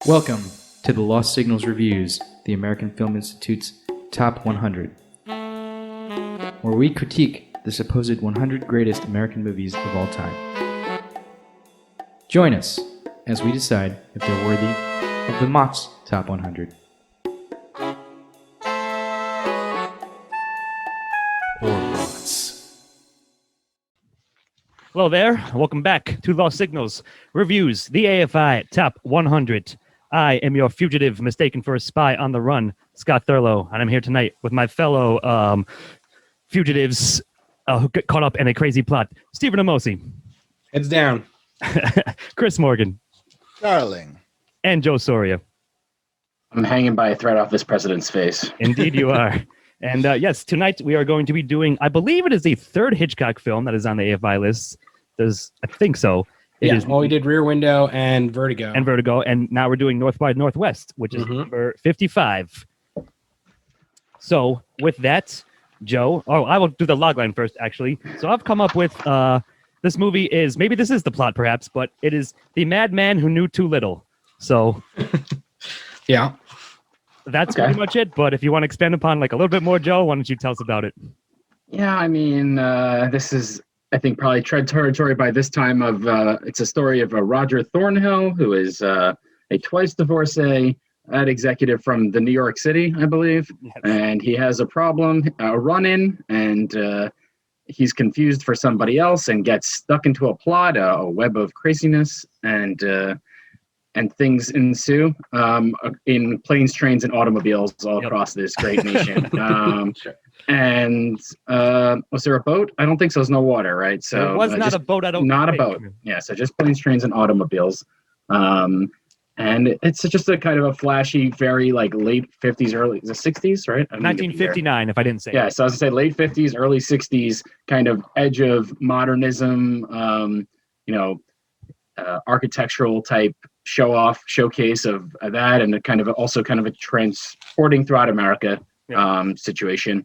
Welcome to the Lost Signals Reviews, the American Film Institute's Top 100, where we critique the supposed 100 greatest American movies of all time. Join us as we decide if they're worthy of the Mott's Top 100. Or Mott's. Hello there. Welcome back to Lost Signals Reviews, the AFI Top 100. I am your fugitive mistaken for a spy on the run, Scott Thurlow, and I'm here tonight with my fellow fugitives who get caught up in a crazy plot. Stephen Amosi. Heads down. Chris Morgan. Darling. And Joe Soria. I'm hanging by a thread off this president's face. Indeed you are. And yes, tonight we are going to be doing, I believe it is the third Hitchcock film that is on the AFI list. I think so. We did Rear Window and Vertigo. And now we're doing North by Northwest, which is number 55. So with that, Joe, I will do the logline first, actually. So I've come up with, this movie is, maybe this is the plot perhaps, but it is The Madman Who Knew Too Little. So yeah, that's pretty much it. But if you want to expand upon like a little bit more, Joe, why don't you tell us about it? Yeah, I mean, this is, I think, probably tread territory by this time of, it's a story of Roger Thornhill, who is a twice divorcee ad executive from the New York City, I believe. Yes. And he has a problem, a run-in, and he's confused for somebody else and gets stuck into a plot, a web of craziness, and things ensue in planes, trains, and automobiles all across this great nation. Sure. And was there a boat? I don't think so. There's no water, right? So it was not a boat. Not a boat. Yeah. So just planes, trains, and automobiles. And it's just a kind of a flashy, very like late 50s, early the 60s, right? 1959, if I didn't say. Yeah. So I was gonna say late 50s, early 60s, kind of edge of modernism. Architectural type showcase of that, and a kind of a transporting throughout America situation.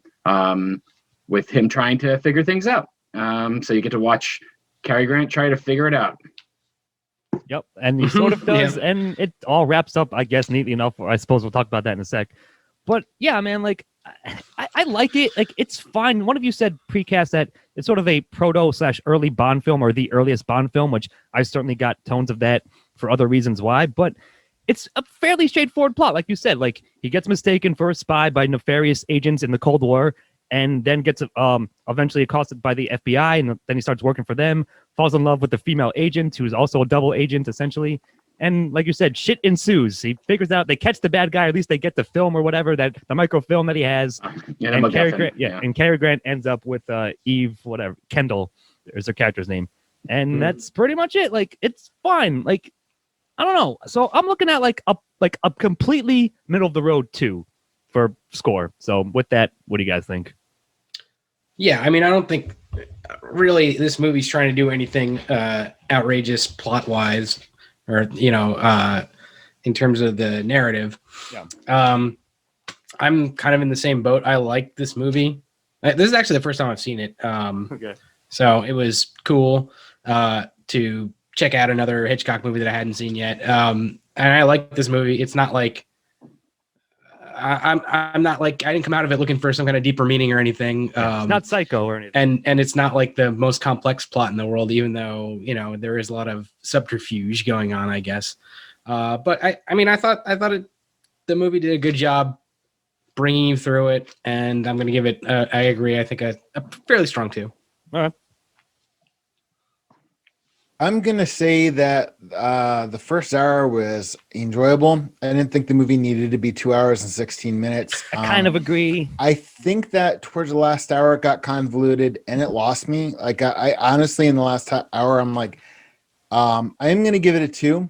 With him trying to figure things out. So you get to watch Cary Grant try to figure it out. Yep, and he sort of does, and it all wraps up, I guess, neatly enough. I suppose we'll talk about that in a sec. But yeah, man, like, I like it. Like, it's fine. One of you said precast that it's sort of a proto/early Bond film, or the earliest Bond film, which I certainly got tones of that for other reasons why, but it's a fairly straightforward plot. Like you said, like, he gets mistaken for a spy by nefarious agents in the Cold War, and then gets eventually accosted by the FBI, and then he starts working for them, falls in love with the female agent, who's also a double agent, essentially. And like you said, shit ensues. He figures out, they catch the bad guy, or at least they get the film or whatever, that the microfilm that he has. And Cary Grant ends up with Eve, whatever, Kendall is her character's name. And that's pretty much it. Like, it's fine. Like, I don't know. So I'm looking at like a completely middle of the road 2 for score. So with that, what do you guys think? Yeah, I mean, I don't think really this movie's trying to do anything outrageous plot wise, or in terms of the narrative. Yeah. I'm kind of in the same boat. I like this movie. This is actually the first time I've seen it. Okay. So it was cool to check out another Hitchcock movie that I hadn't seen yet. And I like this movie. It's not like I'm not like, I didn't come out of it looking for some kind of deeper meaning or anything. It's not Psycho or anything. And it's not like the most complex plot in the world, even though, there is a lot of subterfuge going on, I guess. But I thought the movie did a good job bringing you through it, and I'm going to give it, I agree, I think a fairly strong 2. All right. I'm going to say that the first hour was enjoyable. I didn't think the movie needed to be 2 hours and 16 minutes. I kind of agree. I think that towards the last hour it got convoluted and it lost me. Like, I honestly, in the last hour, I'm like, I am going to give it a 2.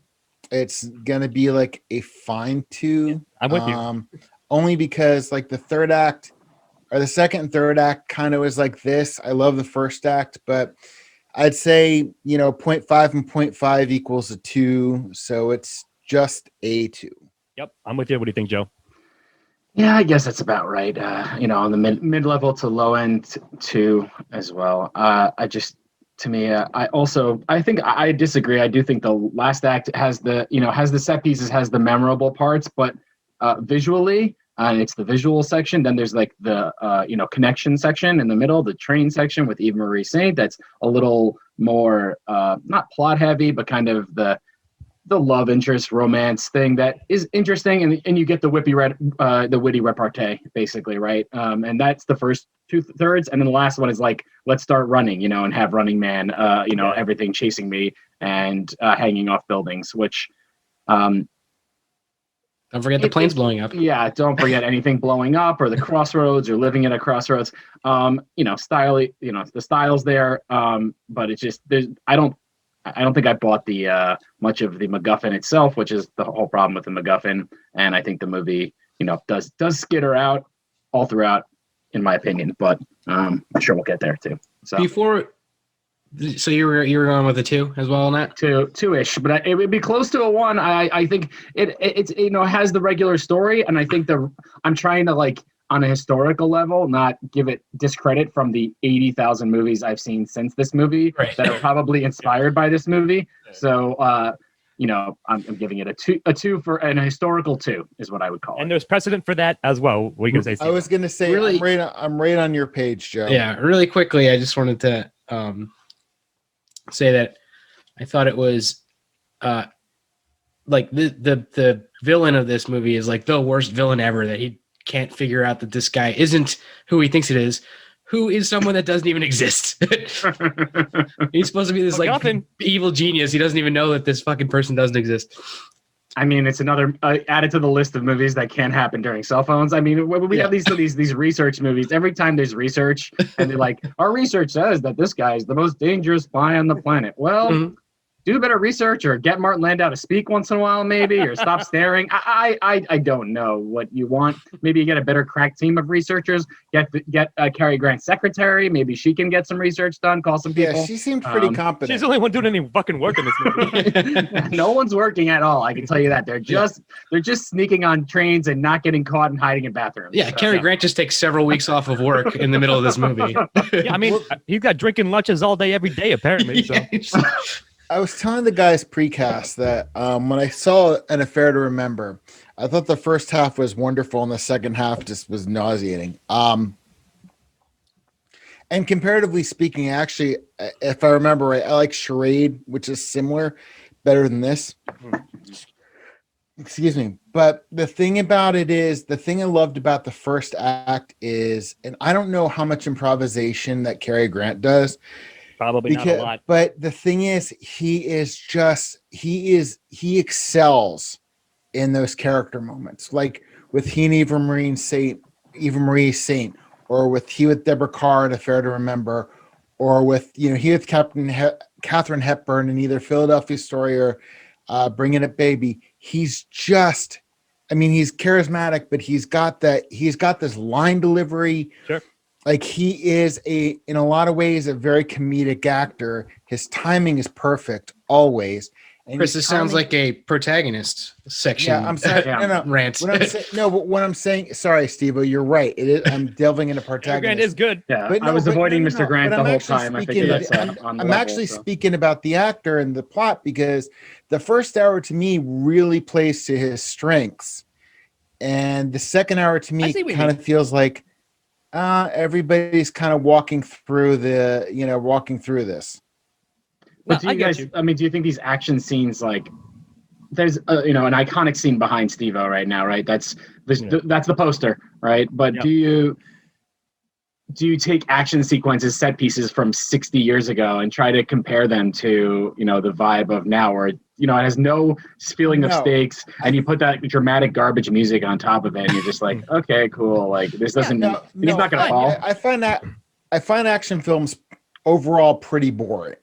It's going to be like a fine 2. Yeah, I'm with you. Only because like the third act or the second and third act kind of was like this. I love the first act, but I'd say, 0.5 and 0.5 equals a 2. So it's just a 2. Yep. I'm with you. What do you think, Joe? Yeah, I guess that's about right. On the mid level to low end two as well. To me, I think I disagree. I do think the last act has the set pieces, has the memorable parts, but visually, it's the visual section. Then there's like the connection section in the middle, the train section with Eva Marie Saint. That's a little more not plot heavy, but kind of the love interest romance thing that is interesting, and you get the witty repartee basically, right? And that's the first 2/3, and then the last one is like, let's start running, and have Running Man, everything chasing me and hanging off buildings, which Don't forget the planes blowing up. yeah, don't forget anything blowing up or the crossroads or living at a crossroads. The style's there, but it's just I don't think I bought the much of the MacGuffin itself, which is the whole problem with the MacGuffin. And I think the movie, does skitter out all throughout, in my opinion. But I'm sure we'll get there too. So So you were going with a 2 as well on that? Two-ish, but it would be close to a 1. I think it has the regular story, and I think I'm trying to, like, on a historical level, not give it discredit from the 80,000 movies I've seen since this movie that are probably inspired by this movie. So, I'm giving it a 2 for an historical 2 is what I would call it. And there's precedent for that as well. What are you gonna say, Steve? I was gonna say, Really? I'm right on your page, Joe. Yeah, really quickly, I just wanted to say that I thought it was like the villain of this movie is like the worst villain ever, that he can't figure out that this guy isn't who he thinks it is, who is someone that doesn't even exist. He's supposed to be this evil genius. He doesn't even know that this fucking person doesn't exist. I mean, it's another added to the list of movies that can happen during cell phones. I mean, when we have these research movies, every time there's research and they're like, our research says that this guy is the most dangerous spy on the planet. Well, do a better research, or get Martin Landau to speak once in a while, maybe, or stop staring. I don't know what you want. Maybe you get a better crack team of researchers. Get Cary Grant's secretary. Maybe she can get some research done. Call some people. Yeah, she seemed pretty competent. She's the only one doing any fucking work in this movie. No one's working at all. I can tell you that. They're just sneaking on trains and not getting caught and hiding in bathrooms. Yeah, Cary Grant just takes several weeks off of work in the middle of this movie. Yeah, I mean, he's got drinking lunches all day, every day, apparently. So. I was telling the guys precast that when I saw An Affair to Remember, I thought the first half was wonderful and the second half just was nauseating. And comparatively speaking, actually, if I remember right, I like Charade, which is similar, better than this. Excuse me. But the thing about it is, the thing I loved about the first act is, and I don't know how much improvisation that Cary Grant does, Probably not a lot. but the thing is, he excels in those character moments, like with he and Eva Marie Saint, or with Deborah Carr in Affair to Remember, or with he with Katharine Hepburn in either Philadelphia Story or Bringing It Baby. He's just, he's charismatic, but he's got this line delivery. Sure. Like, he is in a lot of ways, a very comedic actor. His timing is perfect always. And Chris, this sounds like a protagonist section. Yeah, I'm sorry. No, rant. What I'm saying, sorry, Steve, you're right. It is. I'm delving into protagonist. Grant is good. Yeah, I was avoiding Mr. Grant the whole time. I think that's I'm actually speaking about the actor and the plot, because the first hour to me really plays to his strengths, and the second hour to me kind of feels like everybody's kind of walking through this. But do you guys, do you think these action scenes, like, there's an iconic scene behind Steve-O right now, right? That's the poster, right? But do you take action sequences, set pieces from 60 years ago and try to compare them to, the vibe of now, where, it has no feeling of stakes, and you put that dramatic garbage music on top of it, and you're just like, okay, cool. Like, this doesn't, he's not going to fall. I find action films overall pretty boring.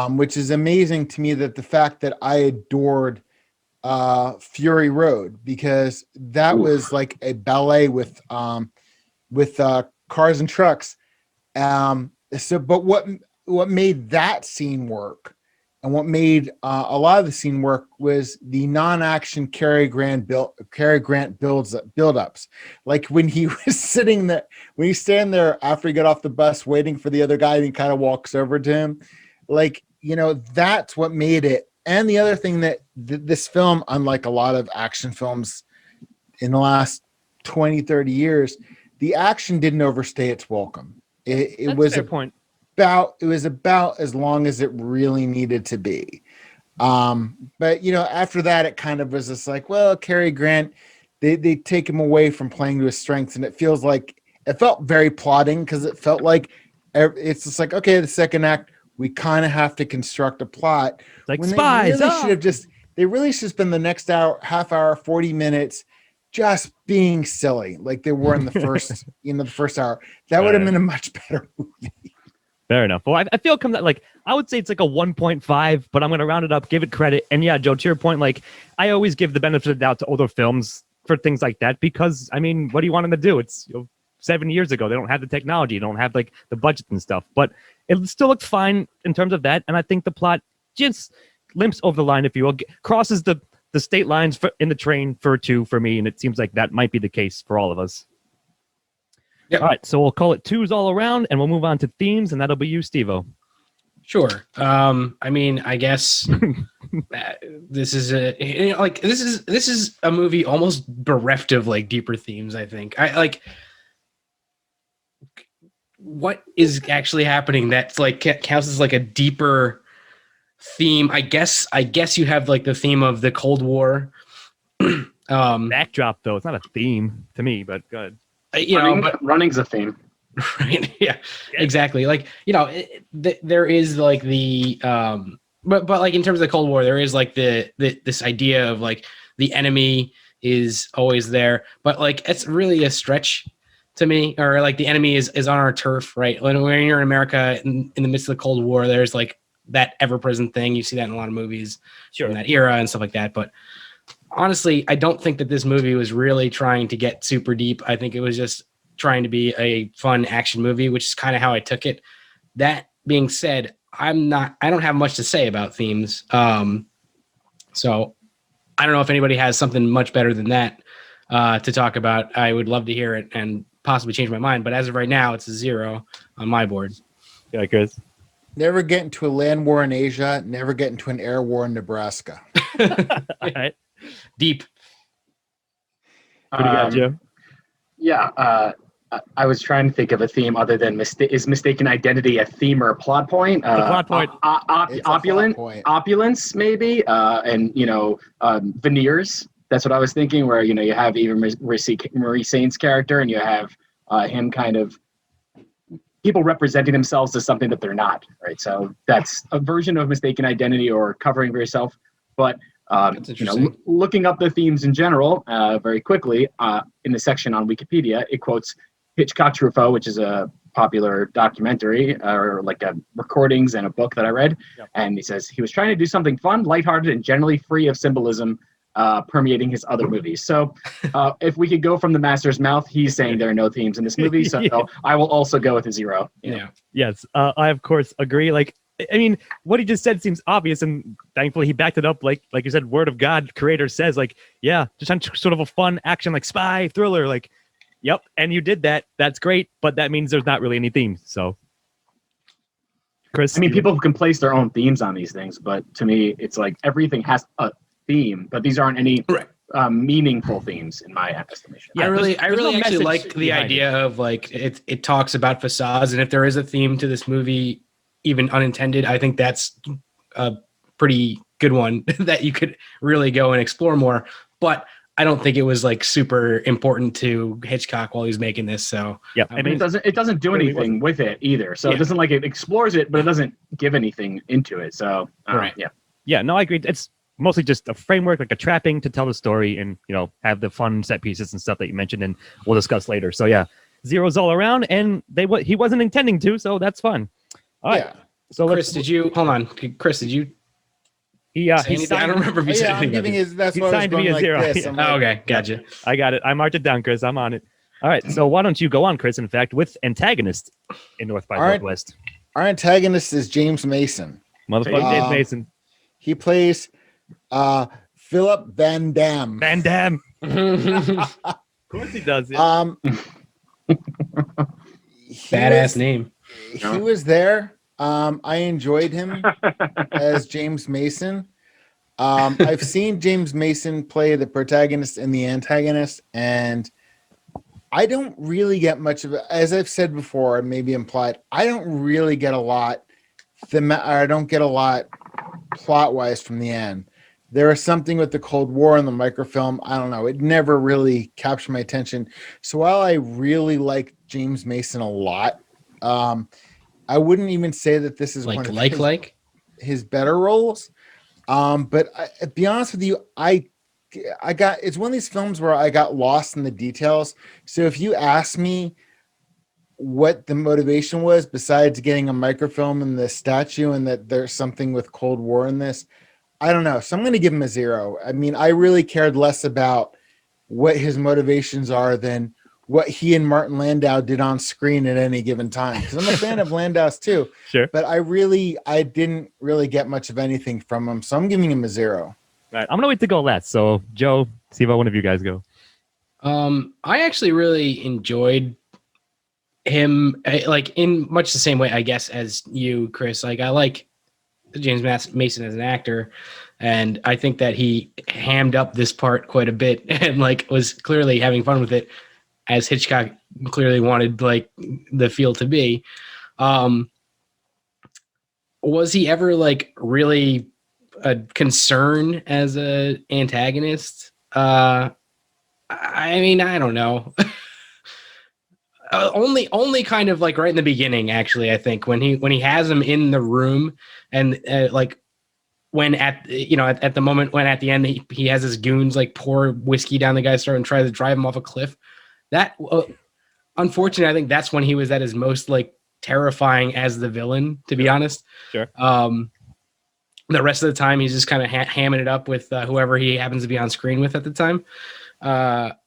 Which is amazing to me, that the fact that I adored Fury Road, because that was like a ballet with cars and trucks. But what made that scene work, and what made a lot of the scene work was the non-action Cary Grant build-ups. Like when he was sitting there, when he's standing there after he got off the bus waiting for the other guy and he kind of walks over to him. Like, that's what made it. And the other thing that this film, unlike a lot of action films in the last 20, 30 years, the action didn't overstay its welcome. It was a point. It was about as long as it really needed to be. But after that, it kind of was just like, well, Cary Grant, they take him away from playing to his strengths, and it felt very plotting, because it felt like it's just like, okay, the second act, we kind of have to construct a plot. It's like when spies. They really should spend the next half hour, 40 minutes just being silly, like they were in the first, the first hour. That would have been a much better movie. Fair enough. Well, I feel I would say it's like a 1.5, but I'm going to round it up, give it credit. And yeah, Joe, to your point, I always give the benefit of the doubt to older films for things like that, because what do you want them to do? It's 7 years ago. They don't have the technology. They don't have the budget and stuff, but it still looks fine in terms of that. And I think the plot just limps over the line, if you will, crosses the state lines in the train for a 2 for me. And it seems like that might be the case for all of us. Yep. All right, so we'll call it 2s all around, and we'll move on to themes, and that'll be you, Steve-O. Sure. I guess this is this is a movie almost bereft of deeper themes. I think what is actually happening that's counts as a deeper theme. I guess you have the theme of the Cold War. Backdrop, though, it's not a theme to me, but good. But running's a theme, right? Yeah, exactly. There is but in terms of the Cold War, there is this idea of the enemy is always there, but it's really a stretch to me. Or the enemy is on our turf, right? When you're in America in the midst of the Cold War, there's that ever-present thing. You see that in a lot of movies from that era and stuff like that, but honestly, I don't think that this movie was really trying to get super deep. I think it was just trying to be a fun action movie, which is kind of how I took it. That being said, I don't have much to say about themes. So I don't know if anybody has something much better than that to talk about. I would love to hear it and possibly change my mind. But as of right now, it's a 0 on my board. Yeah, Chris. Never get into a land war in Asia. Never get into an air war in Nebraska. All right. Deep. What do you got, Joe? Yeah, I was trying to think of a theme other than is mistaken identity a theme or a plot point? Plot point. Opulence, maybe, and veneers. That's what I was thinking. Where you have Eva Marie Saint's character, and you have him kind of people representing themselves as something that they're not. Right. So that's a version of mistaken identity or covering for yourself, but. Looking up the themes in general, very quickly, in the section on Wikipedia, it quotes Hitchcock Truffaut, which is a popular documentary or a recordings and a book that I read. Yep. And he says he was trying to do something fun, lighthearted, and generally free of symbolism permeating his other movies. So if we could go from the master's mouth, he's saying there are no themes in this movie. So I will also go with a 0. Yeah. Yes, I, of course, agree. What he just said seems obvious, and thankfully he backed it up. Like you said, word of God, creator says, just on sort of a fun action, spy thriller, yep. And you did that. That's great, but that means there's not really any themes. So, Chris, people can place their own themes on these things, but to me, it's everything has a theme, but these aren't any meaningful themes in my estimation. Yeah, I really actually like the idea of it talks about facades, and if there is a theme to this movie, even unintended, I think that's a pretty good one that you could really go and explore more. But I don't think it was super important to Hitchcock while he was making this. So yeah, it doesn't do anything with it either. So it doesn't it explores it, but it doesn't give anything into it. So right, yeah, no, I agree. It's mostly just a framework, a trapping to tell the story, and have the fun set pieces and stuff that you mentioned, and we'll discuss later. So yeah, 0s all around, and he wasn't intending to, so that's fun. All right. Yeah. So Chris, did you hold on? Chris, did you? He signed, I don't remember if he said anything. I'm giving his. That's he why I was signed going me a like 0. this. Yeah. Okay, gotcha. I got it. I marked it down, Chris. I'm on it. All right. So why don't you go on, Chris? In fact, with antagonist in North by Northwest. Our antagonist is James Mason. Motherfucker, James Mason. He plays Philip Van Damme. Van Damme. Of course he does. Yeah. Badass name. He was there. I enjoyed him as James Mason. I've seen James Mason play the protagonist and the antagonist, and I don't really get much of it. As I've said before, and maybe implied, I don't really get a lot. I don't get a lot plot-wise from the end. There was something with the Cold War and the microfilm. I don't know. It never really captured my attention. So while I really like James Mason a lot, I wouldn't even say that this is one of his better roles. But to be honest with you, it's one of these films where I got lost in the details. So if you ask me what the motivation was besides getting a microfilm and the statue and that there's something with Cold War in this, I don't know. So I'm going to give him a 0. I mean, I really cared less about what his motivations are than what he and Martin Landau did on screen at any given time. Because I'm a fan of Landau's too. Sure. But I didn't really get much of anything from him. So I'm giving him a 0. Right. I'm gonna wait to go last. So Joe, see if one of you guys go. I actually really enjoyed him, like in much the same way, I guess, as you, Chris. Like I like James Mason as an actor, and I think that he hammed up this part quite a bit and like was clearly having fun with it, as Hitchcock clearly wanted like the feel to be. Was he ever like really a concern as a antagonist? I mean, I don't know. Only kind of like right in the beginning, actually. I think when he has him in the room, and like when at the moment when at the end he has his goons like pour whiskey down the guy's throat and try to drive him off a cliff. That unfortunately, I think that's when he was at his most like terrifying as the villain, to be honest. Sure. The rest of the time he's just kind of hamming it up with whoever he happens to be on screen with at the time.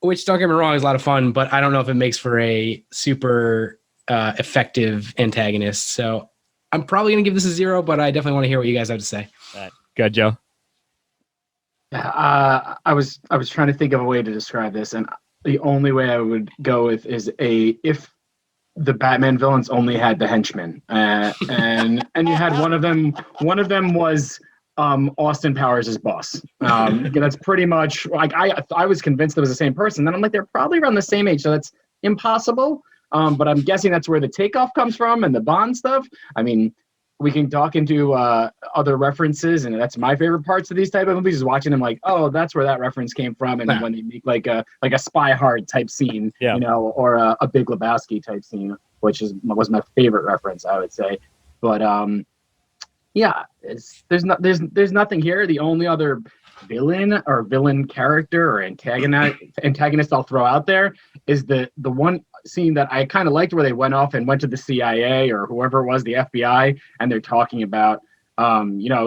Which, don't get me wrong, is a lot of fun, but I don't know if it makes for a super effective antagonist. So I'm probably going to give this a 0, but I definitely want to hear what you guys have to say. All right. Good, Joe. I was trying to think of a way to describe this, and the only way I would go with is if the Batman villains only had the henchmen, and you had one of them was Austin Powers' boss. That's pretty much like I was convinced it was the same person. Then I'm like, they're probably around the same age, so that's impossible. But I'm guessing that's where the takeoff comes from and the Bond stuff. I mean, we can talk into other references, and that's my favorite parts of these type of movies is watching them like, oh, that's where that reference came from. And then when they make like a Spy Hard type scene, or a Big Lebowski type scene, which was my favorite reference, I would say. But there's nothing here. The only other villain character or antagonist I'll throw out there is the one scene that I kind of liked where they went off and went to the CIA or whoever it was, the FBI, and they're talking about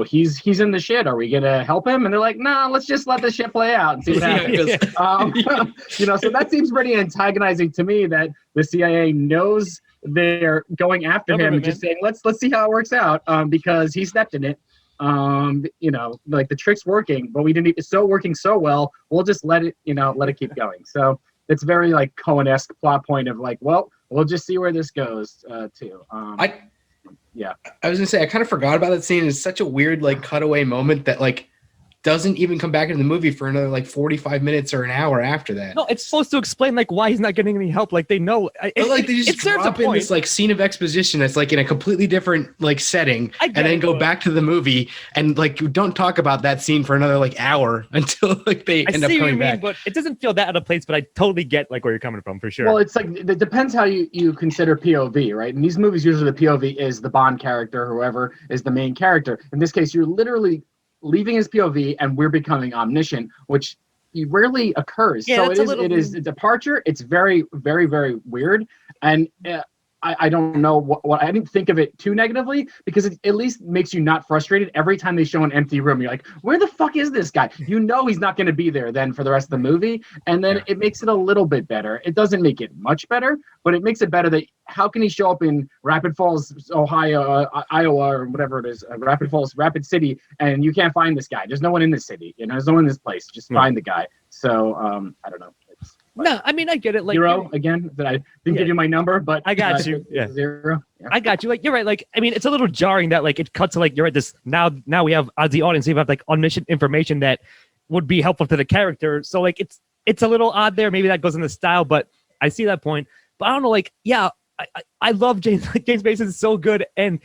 he's in the shit. Are we gonna help him? And they're like, no, let's just let the shit play out and see what happens. So that seems pretty antagonizing to me, that the CIA knows they're going after him and just saying, let's see how it works out, because he stepped in it. Like the trick's working, but it's working so well, we'll just let it keep going. So it's very like Coen-esque plot point of like, well, we'll just see where this goes too. I was gonna say, I kind of forgot about that scene. It's such a weird like cutaway moment that like doesn't even come back into the movie for another like 45 minutes or an hour after that. No, it's supposed to explain like why he's not getting any help. Like they know. They just drop in this like scene of exposition that's like in a completely different like setting, and then go back to the movie and like you don't talk about that scene for another like hour until like they end up coming back. But it doesn't feel that out of place. But I totally get like where you're coming from for sure. Well, it's like it depends how you consider POV, right? In these movies, usually the POV is the Bond character, whoever is the main character. In this case, you're literally leaving his POV and we're becoming omniscient, which rarely occurs. Yeah, so it is a departure. It's very, very, very weird. And I don't know what I didn't think of it too negatively because it at least makes you not frustrated every time they show an empty room. You're like, where the fuck is this guy? You know he's not going to be there then for the rest of the movie, and then it makes it a little bit better. It doesn't make it much better, but it makes it better that how can he show up in Rapid Falls, Ohio, Iowa, or whatever it is, Rapid Falls, Rapid City, and you can't find this guy. There's no one in this city. There's no one in this place. Just find the guy. So I don't know. No, I mean I get it. Like zero again. That I didn't give you my number, but I got you. Yeah, 0. Yeah. I got you. Like you're right. Like I mean, it's a little jarring that like it cuts to like you're at this now. Now we have as the audience, we have like omniscient information that would be helpful to the character. So like it's a little odd there. Maybe that goes in the style, but I see that point. But I don't know. Like yeah, I love James. Like James Mason is so good, and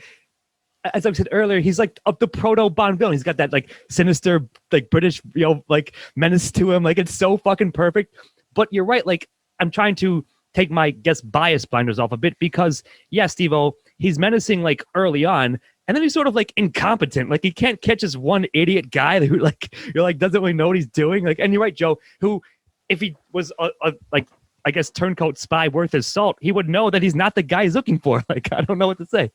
as I said earlier, he's like up the proto Bond villain. He's got that like sinister like British like menace to him. Like it's so fucking perfect. But you're right. Like I'm trying to take my bias blinders off a bit because Steve-O, he's menacing like early on, and then he's sort of like incompetent. Like he can't catch this one idiot guy who like you're like doesn't really know what he's doing. Like and you're right, Joe. Who if he was a like I guess turncoat spy worth his salt, he would know that he's not the guy he's looking for. Like I don't know what to say.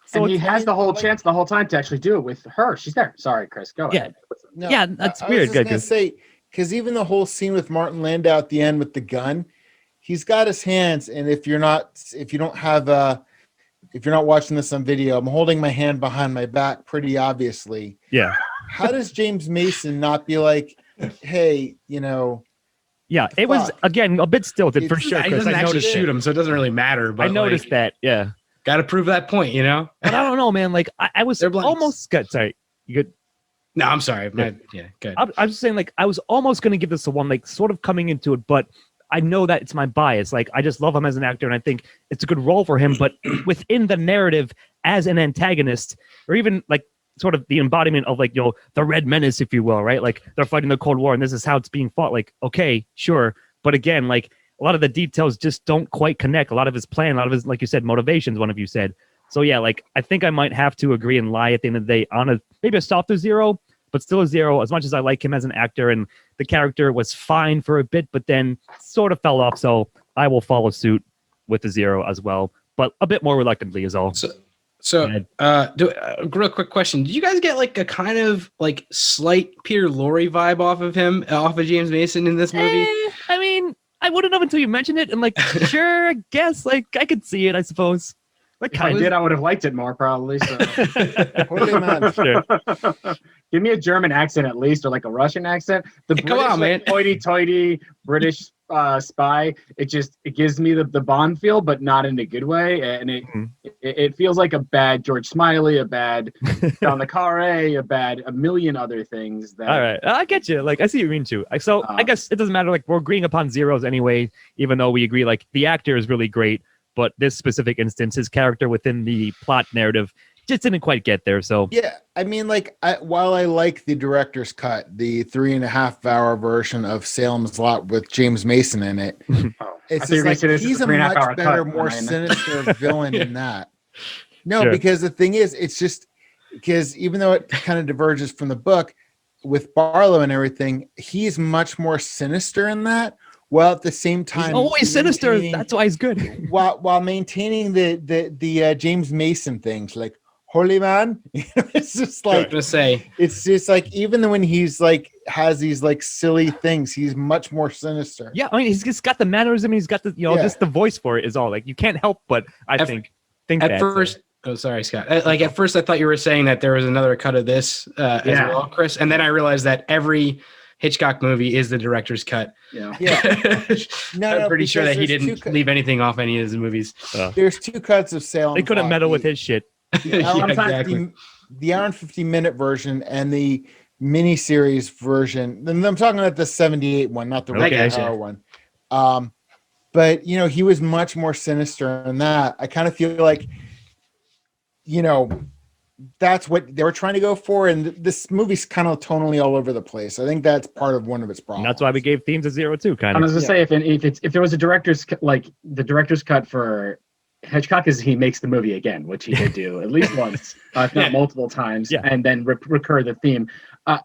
So he has the whole chance the whole time to actually do it with her. She's there. Sorry, Chris. Go ahead. No, yeah, that's I weird. was just gonna say. Because even the whole scene with Martin Landau at the end with the gun, he's got his hands. And if you're not watching this on video, I'm holding my hand behind my back pretty obviously. Yeah. How does James Mason not be like, hey, Yeah, it was again a bit stilted for sure. He doesn't actually shoot him, so it doesn't really matter. But I noticed that. Yeah. Got to prove that point, But I don't know, man. Like I was almost good. Sorry, you good? No, I'm sorry. Good. I'm just saying, like, I was almost going to give this a 1, like, sort of coming into it, but I know that it's my bias. Like, I just love him as an actor, and I think it's a good role for him. But within the narrative as an antagonist, or even, like, sort of the embodiment of, like, the Red Menace, if you will, right? Like, they're fighting the Cold War, and this is how it's being fought. Like, okay, sure. But again, like, a lot of the details just don't quite connect. A lot of his plan, a lot of his, like you said, motivations, one of you said. So, yeah, like, I think I might have to agree and lie at the end of the day on maybe a softer 0, but still a 0, as much as I like him as an actor, and the character was fine for a bit, but then sort of fell off. So I will follow suit with a 0 as well, but a bit more reluctantly is all. So real quick question. Did you guys get like a kind of like slight Peter Lorre vibe off of him, off of James Mason in this movie? I mean, I wouldn't know until you mentioned it. And like, sure, I guess like I could see it, I suppose. If I did, I would have liked it more, probably. So. Sure. Give me a German accent at least, or like a Russian accent. The British, come on, man. Hoity-toity British spy. It gives me the Bond feel, but not in a good way. And it feels like a bad George Smiley, a bad John le Carré, a million other things. That, all right, I get you. Like I see what you mean too. So I guess it doesn't matter. Like we're agreeing upon 0s anyway, even though we agree like the actor is really great. But this specific instance, his character within the plot narrative just didn't quite get there. So yeah, I mean, like, while I like the director's cut, the 3.5-hour version of Salem's Lot with James Mason in it, it's just like he's a much better, more sinister villain than that. No, sure. Because the thing is, it's just because even though it kind of diverges from the book with Barlow and everything, he's much more sinister in that. Well, at the same time, he's always sinister. That's why he's good. while maintaining the James Mason things, like holy man, it's just like it's just like even when he's like has these like silly things, he's much more sinister. Yeah, I mean he's just got the mannerism. He's got the just the voice for it is all. Like you can't help but I think at first. Oh, sorry, Scott. Like at first, I thought you were saying that there was another cut of this as well, Chris, and then I realized that every Hitchcock movie is the director's cut. Yeah. I'm pretty sure that he didn't leave anything off any of his movies. There's 2 cuts of Salem. They couldn't meddle with his shit. The hour and 50-minute version and the miniseries version. And I'm talking about the 78 one, not the regular hour one. But he was much more sinister in that. I kind of feel like, that's what they were trying to go for, and this movie's kind of tonally all over the place. I think that's part of one of its problems. And that's why we gave themes a 0 too. Kind of. I was gonna say if there was a director's the director's cut for Hitchcock is he makes the movie again, which he did do at least once, if not multiple times, and then recur the theme. I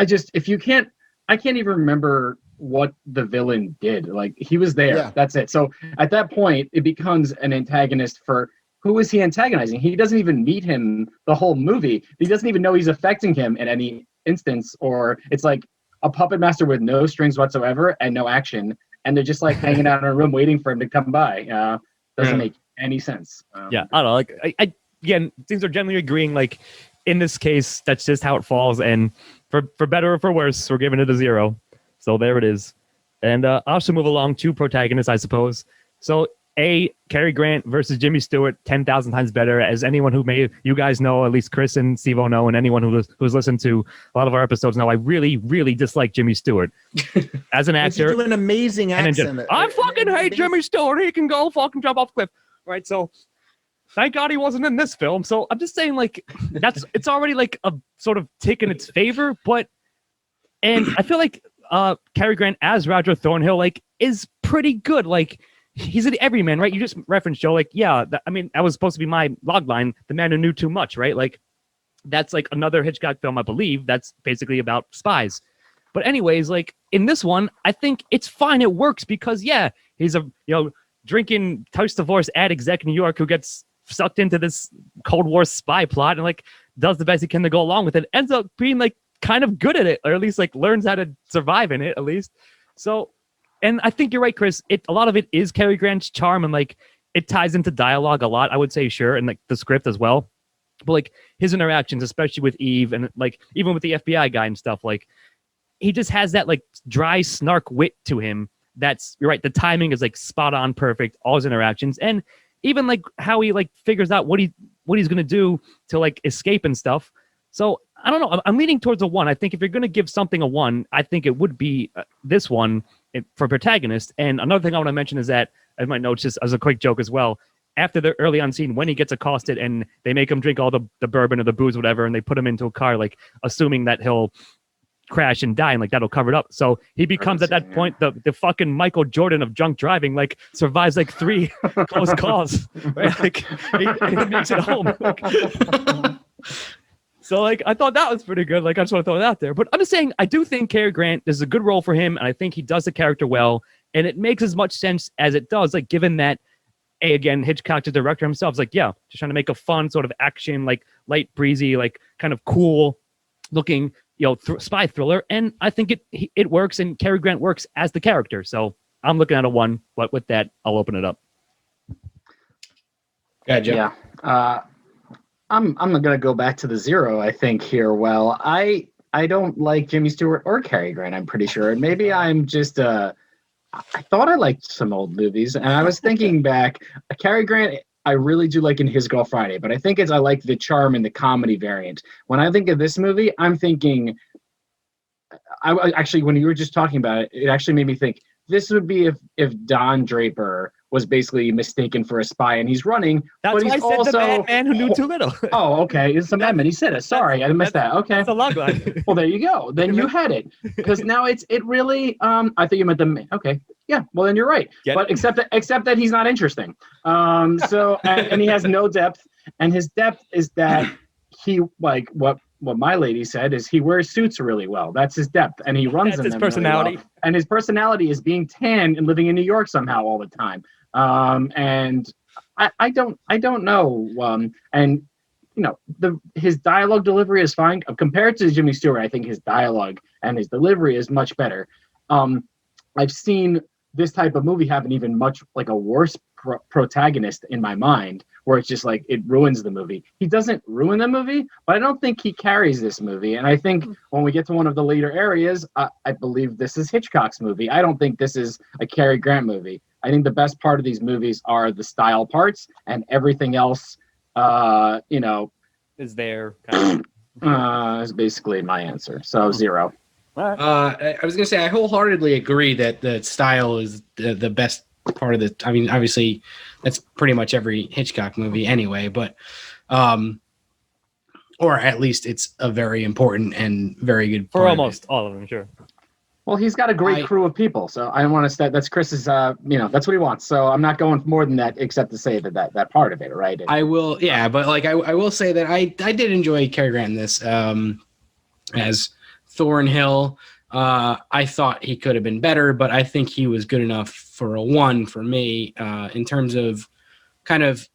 can't even remember what the villain did. Like, he was there. Yeah. That's it. So at that point, it becomes an antagonist for who is he antagonizing? He doesn't even meet him the whole movie. He doesn't even know he's affecting him in any instance, or it's like a puppet master with no strings whatsoever and no action. And they're just like hanging out in a room waiting for him to come by. Doesn't make any sense. Yeah, I don't know. Like, I again, things are generally agreeing. Like, in this case, that's just how it falls. And for better or for worse, we're giving it a 0. So there it is. And I'll also move along to protagonists, I suppose. So Cary Grant versus Jimmy Stewart, 10,000 times better. As anyone who you guys know, at least Chris and Steve know, and anyone who's listened to a lot of our episodes know, I really, really dislike Jimmy Stewart as an actor. He's doing an amazing accent. I fucking hate Jimmy Stewart. He can go fucking jump off a cliff. Right, so thank God he wasn't in this film. So I'm just saying, like, it's already like a sort of tick in its favor. And I feel like Cary Grant as Roger Thornhill, like, is pretty good. Like, he's an everyman, right? You just referenced, Joe, like, yeah, that was supposed to be my logline, The Man Who Knew Too Much, right? Like, that's like another Hitchcock film, I believe, that's basically about spies. But anyways, like, in this one, I think it's fine. It works because, yeah, he's a, drinking divorce ad exec in New York who gets sucked into this Cold War spy plot and, like, does the best he can to go along with it. Ends up being, like, kind of good at it, or at least, like, learns how to survive in it, at least. So, and I think you're right, Chris. A lot of it is Cary Grant's charm, and, like, it ties into dialogue a lot, I would say, sure, and, like, the script as well. But, like, his interactions, especially with Eve and, like, even with the FBI guy and stuff, like, he just has that, like, dry snark wit to him. You're right, the timing is, like, spot on perfect, all his interactions, and even, like, how he, like, figures out what he's gonna do to, like, escape and stuff. So I don't know. I'm leaning towards a 1. I think if you're gonna give something a 1, I think it would be this one for protagonist. And another thing I want to mention is that, as my notes, just as a quick joke as well, after the early on scene when he gets accosted and they make him drink all the bourbon or the booze, whatever, and they put him into a car, like, assuming that he'll crash and die, and, like, that'll cover it up. So he becomes at that point the fucking Michael Jordan of drunk driving, like, survives, like, 3 close calls, right? Like, he makes it home. Like, so, like, I thought that was pretty good. Like, I just want to throw it out there. But I'm just saying, I do think Cary Grant is a good role for him, and I think he does the character well, and it makes as much sense as it does, like, given that, again, Hitchcock, the director himself, is like, yeah, just trying to make a fun sort of action, like, light, breezy, like, kind of cool looking, spy thriller. And I think it works, and Cary Grant works as the character. So I'm looking at a 1, but with that, I'll open it up. Yeah, Joe. Yeah. I'm gonna go back to the 0, I think, here. Well, I don't like Jimmy Stewart or Cary Grant, I'm pretty sure. And maybe I'm just I thought I liked some old movies, and I was thinking back, Cary Grant I really do like in His Girl Friday, but I think I like the charm and the comedy variant. When I think of this movie, I'm thinking, I actually, when you were just talking about it, it actually made me think this would be if Don Draper was basically mistaken for a spy and he's running. That's but why he's I said also, the madman who knew too little. Oh, okay. It's a madman. He said it. Sorry, I missed that. Okay. It's a logline. Well, there you go. Then you had it. Because now it really, I think you meant okay. Yeah, well, then you're right. But except that he's not interesting. So and he has no depth. And his depth is that he, like, what my lady said is he wears suits really well. That's his depth, and he runs in them. That's his personality. Really well. And his personality is being tan and living in New York somehow all the time. And I don't know. And his dialogue delivery is fine compared to Jimmy Stewart. I think his dialogue and his delivery is much better. I've seen this type of movie have an even much like a worse protagonist in my mind, where it's just like it ruins the movie. He doesn't ruin the movie, but I don't think he carries this movie. And I think when we get to one of the later areas, I believe this is Hitchcock's movie. I don't think this is a Cary Grant movie. I think the best part of these movies are the style parts, and everything else, is there. Kind of. Is basically my answer. So 0. I was gonna say I wholeheartedly agree that the style is the best part of the. I mean, obviously, that's pretty much every Hitchcock movie anyway. But, or at least it's a very important and very good for almost all of them. Sure. Well, he's got a great crew of people, so I don't want to say that's Chris's. That's what he wants. So I'm not going more than that, except to say that part of it, right? I will, yeah, but like I will say that I did enjoy Cary Grant in this as Thornhill. I thought he could have been better, but I think he was good enough for a 1 for me in terms of kind of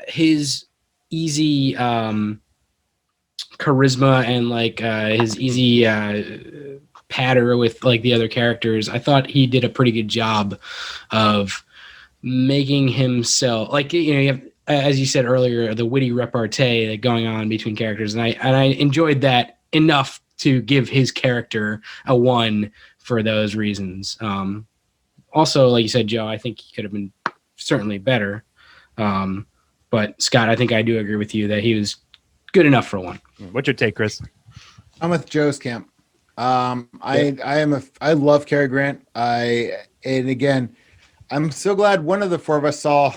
his easy charisma and like his easy patter with like the other characters. I thought he did a pretty good job of making himself like, you know, you have, as you said earlier, the witty repartee going on between characters, and I enjoyed that enough to give his character a 1 for those reasons. Also, like you said, Joe, I think he could have been certainly better. But Scott, I think I do agree with you that he was good enough for 1. What's your take, Chris? I'm with Joe's camp. I love Cary Grant. And again, I'm so glad one of the 4 of us saw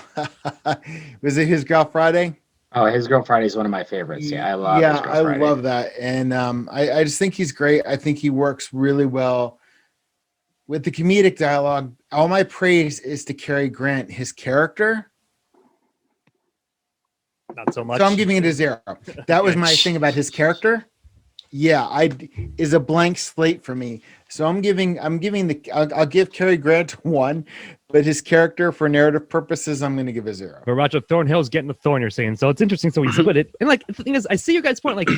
was it His Girl Friday? Oh, His Girl Friday is one of my favorites. Yeah, I love His Girl Friday. Love that. And I just think he's great. I think he works really well with the comedic dialogue. All my praise is to Cary Grant, his character. Not so much. So I'm giving it a 0. That was my thing about his character. Yeah, is a blank slate for me. So I'll give Cary Grant 1, but his character for narrative purposes, I'm going to give a 0. But Roger Thornhill's getting the thorn, you're saying. So it's interesting. So we split it. And like, the thing is, I see your guys' point. Like,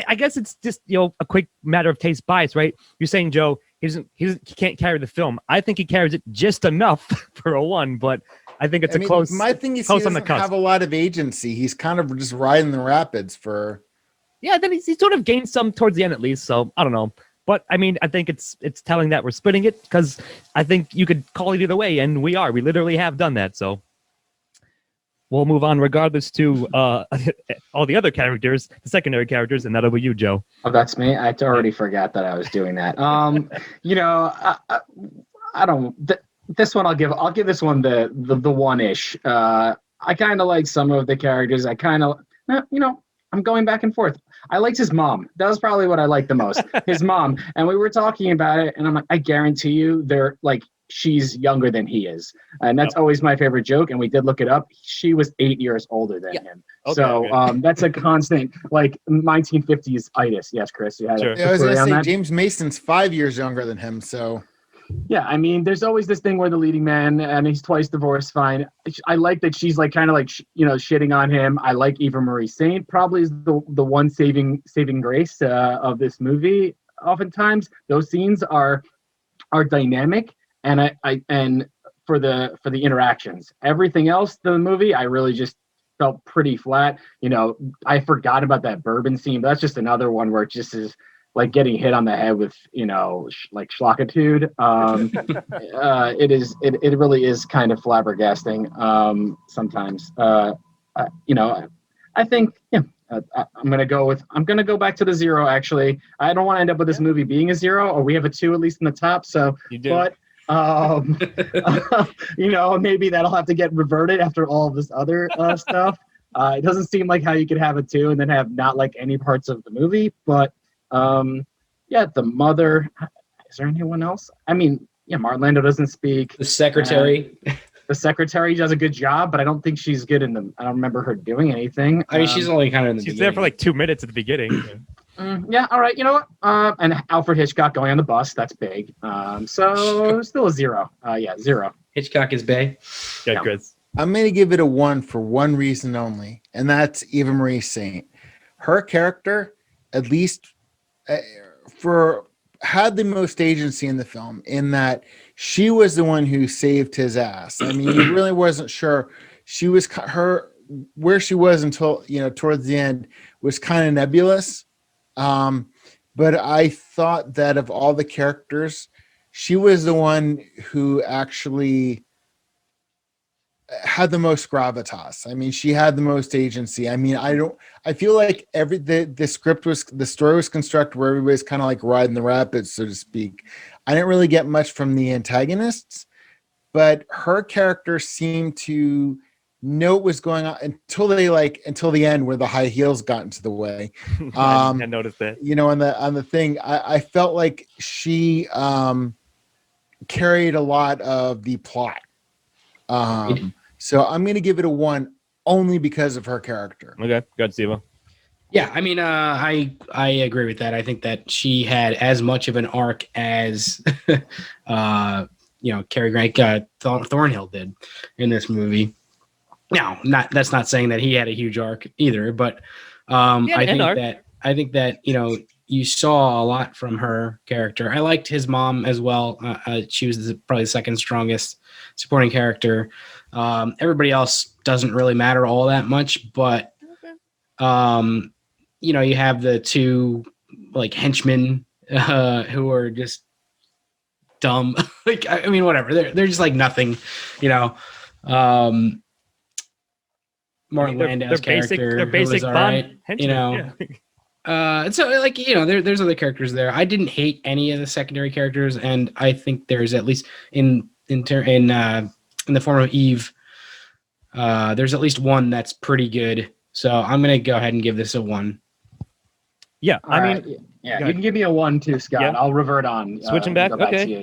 I guess it's just, you know, a quick matter of taste bias, right? You're saying, Joe, he can't carry the film. I think he carries it just enough for a 1, but I think it's close. My thing is he doesn't have a lot of agency. He's kind of just riding the rapids for. Yeah, then he sort of gained some towards the end at least. So I don't know. But I mean, I think it's telling that we're splitting it because I think you could call it either way, and we are. We literally have done that. So we'll move on regardless to all the other characters, the secondary characters, and that'll be you, Joe. Oh, that's me. I already forgot that I was doing that. You know, I don't. This one I'll give this one the 1-ish. I kind of like some of the characters. I kind of, you know, I'm going back and forth. I liked his mom. That was probably what I liked the most. His mom. And we were talking about it, and I'm like, I guarantee you, they're like, she's younger than he is, and that's always my favorite joke. And we did look it up. She was 8 years older than him. Okay, so that's a constant, like 1950s itis. Yes, Chris, you had sure. I was going to say James Mason's 5 years younger than him. So. Yeah, I mean, there's always this thing where the leading man, and he's twice divorced, fine. I like that she's like kind of like, you know, shitting on him. I like Eva Marie Saint, probably is the one saving grace of this movie. Oftentimes, those scenes are dynamic, and and for the interactions. Everything else, the movie, I really just felt pretty flat. You know, I forgot about that bourbon scene, but that's just another one where it just is like getting hit on the head with, you know, like schlockitude. It really is kind of flabbergasting sometimes. You know, I think, yeah, I'm gonna go back to the 0. Actually, I don't want to end up with this movie being a 0, or we have a 2 at least in the top. So, you do. But you know, maybe that'll have to get reverted after all of this other stuff. It doesn't seem like how you could have a 2 and then have not like any parts of the movie, but. Yeah, the mother. Is there anyone else? I mean, yeah, Martin Landau doesn't speak. The secretary. The secretary does a good job, but I don't think she's good in them. I don't remember her doing anything. I mean, she's only kind of in the she's beginning. there for like 2 minutes at the beginning. Yeah, all right. You know what? And Alfred Hitchcock going on the bus. That's big. So still a 0. Yeah, 0. Hitchcock is bae. Yeah, Chris. I'm going to give it a 1 for one reason only, and that's Eva Marie Saint. Her character, at least had the most agency in the film, in that she was the one who saved his ass. I mean, you really wasn't sure where she was until, you know, towards the end was kind of nebulous. But I thought that of all the characters, she was the one who actually had the most gravitas. I mean, she had the most agency. I mean, I feel like the story was constructed where everybody's kind of like riding the rapids, so to speak. I didn't really get much from the antagonists, but her character seemed to know what was going on until the end where the high heels got into the way. I noticed that. You know, on the thing, I felt like she carried a lot of the plot. So I'm going to give it a 1 only because of her character. Okay, good, Steve. Yeah, I mean, I agree with that. I think that she had as much of an arc as, Cary Grant Thornhill did in this movie. Now, that's not saying that he had a huge arc either, but Yeah, and arc. I think that you saw a lot from her character. I liked his mom as well. She was probably the second strongest supporting character. Everybody else doesn't really matter all that much, but you have the two like henchmen who are just dumb. Like I mean, whatever. They're just like nothing, you know. Martin Landau's character, they're basic all Bond right, henchmen. And so like there's other characters there. I didn't hate any of the secondary characters, and I think there's at least in the form of Eve, there's at least one that's pretty good. So I'm gonna go ahead and give this a 1. Yeah, All right. Yeah, you can give me a 1 too, Scott. Yeah. I'll revert on. Switching back? Go back Okay. to you.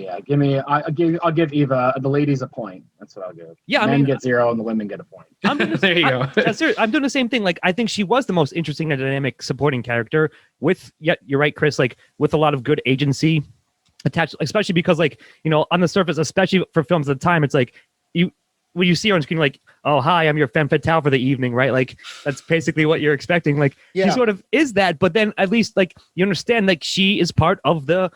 Yeah, I'll give Eva, the ladies, a point. That's what I'll give. Yeah, men get 0 and the women get a point. There you go. I'm doing the same thing. Like, I think she was the most interesting and dynamic supporting character with, you're right, Chris, like with a lot of good agency attached, especially because like, on the surface, especially for films at the time, it's like when you see her on screen, like, oh, hi, I'm your femme fatale for the evening, right? Like, that's basically what you're expecting. Like, she sort of is that, but then at least, like, you understand, like, she is part of the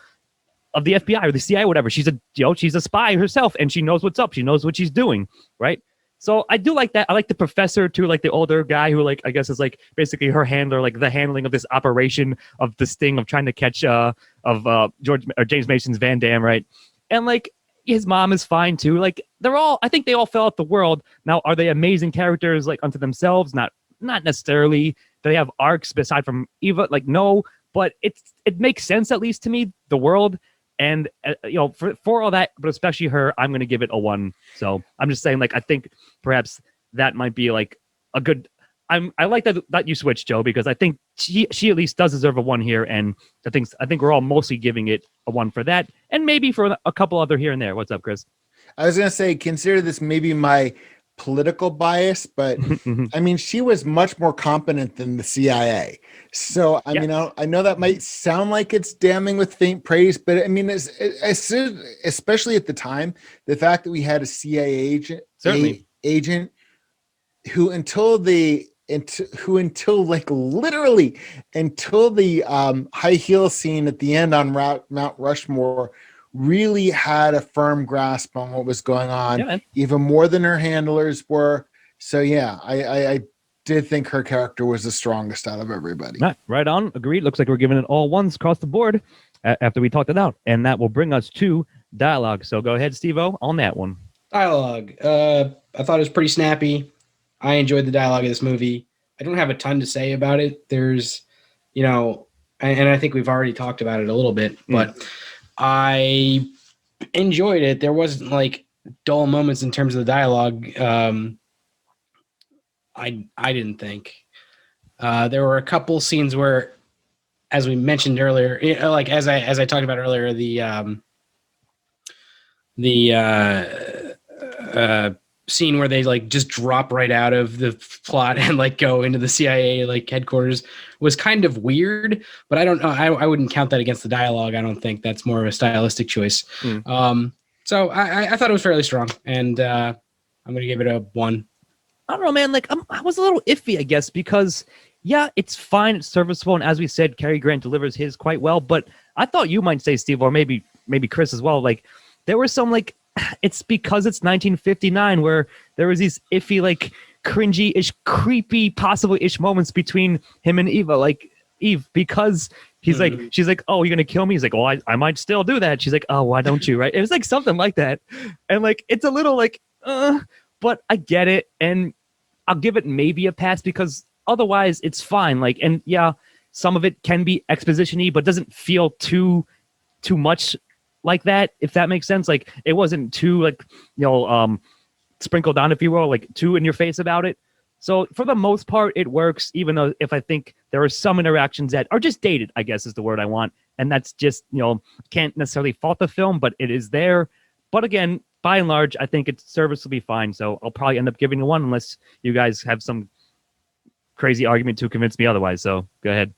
FBI or the CIA, whatever. She's a spy herself, and she knows what's up. She knows what she's doing, right? So I do like that. I like the professor too, like the older guy who, like, I guess is like basically her handler, like the handling of this operation of this thing of trying to catch James Mason's Van Damme, right? And like, his mom is fine too. Like I think they all fell out the world. Now, are they amazing characters like unto themselves? Not necessarily. Do they have arcs aside from Eva? Like, no, but it makes sense, at least to me, the world. And for all that, but especially her, I'm going to give it a 1. So I'm just saying, like, I think perhaps that might be like a good. I like that you switched, Joe, because I think she at least does deserve a 1 here, and I think we're all mostly giving it a 1 for that, and maybe for a couple other here and there. What's up, Chris? I was going to say, consider this maybe my political bias, but I mean, she was much more competent than the CIA. So, I mean, I know that might sound like it's damning with faint praise, but I mean, especially at the time, the fact that we had a CIA agent who until the high heel scene at the end on Mount Rushmore really had a firm grasp on what was going on, even more than her handlers were. So yeah, I did think her character was the strongest out of everybody. Right on. Agreed. Looks like we're giving it all 1s across the board after we talked it out. And that will bring us to dialogue. So go ahead, Steve-O, on that one. Dialogue. I thought it was pretty snappy. I enjoyed the dialogue of this movie. I don't have a ton to say about it. There's, and I think we've already talked about it a little bit, but I enjoyed it. There wasn't like dull moments in terms of the dialogue. I didn't think. There were a couple scenes where, as we mentioned earlier, like as I talked about earlier, the scene where they like just drop right out of the plot and like go into the CIA like headquarters was kind of weird, but I don't know. I wouldn't count that against the dialogue. I don't think that's more of a stylistic choice. So I thought it was fairly strong, and I'm going to give it a 1. I don't know, man. Like I was a little iffy, I guess, because it's fine, it's serviceable, and as we said, Cary Grant delivers his quite well. But I thought you might say, Steve, or maybe Chris as well. Like there were some like. It's because it's 1959 where there was these iffy, like cringy-ish, creepy, possible-ish moments between him and Eva. Like Eve, because he's like, she's like, oh, you're gonna kill me? He's like, well, I might still do that. She's like, oh, why don't you? Right? It was like something like that, and like it's a little like, but I get it, and I'll give it maybe a pass because otherwise it's fine. Like, and yeah, some of it can be exposition-y, but doesn't feel too much like that, if that makes sense. Like it wasn't too like sprinkled on, if you will, like too in your face about it. So for the most part it works, even though if I think there are some interactions that are just dated, I guess is the word I want, and that's just can't necessarily fault the film, but it is there. But again, by and large, I think its service will be fine, so I'll probably end up giving it 1 unless you guys have some crazy argument to convince me otherwise. So go ahead.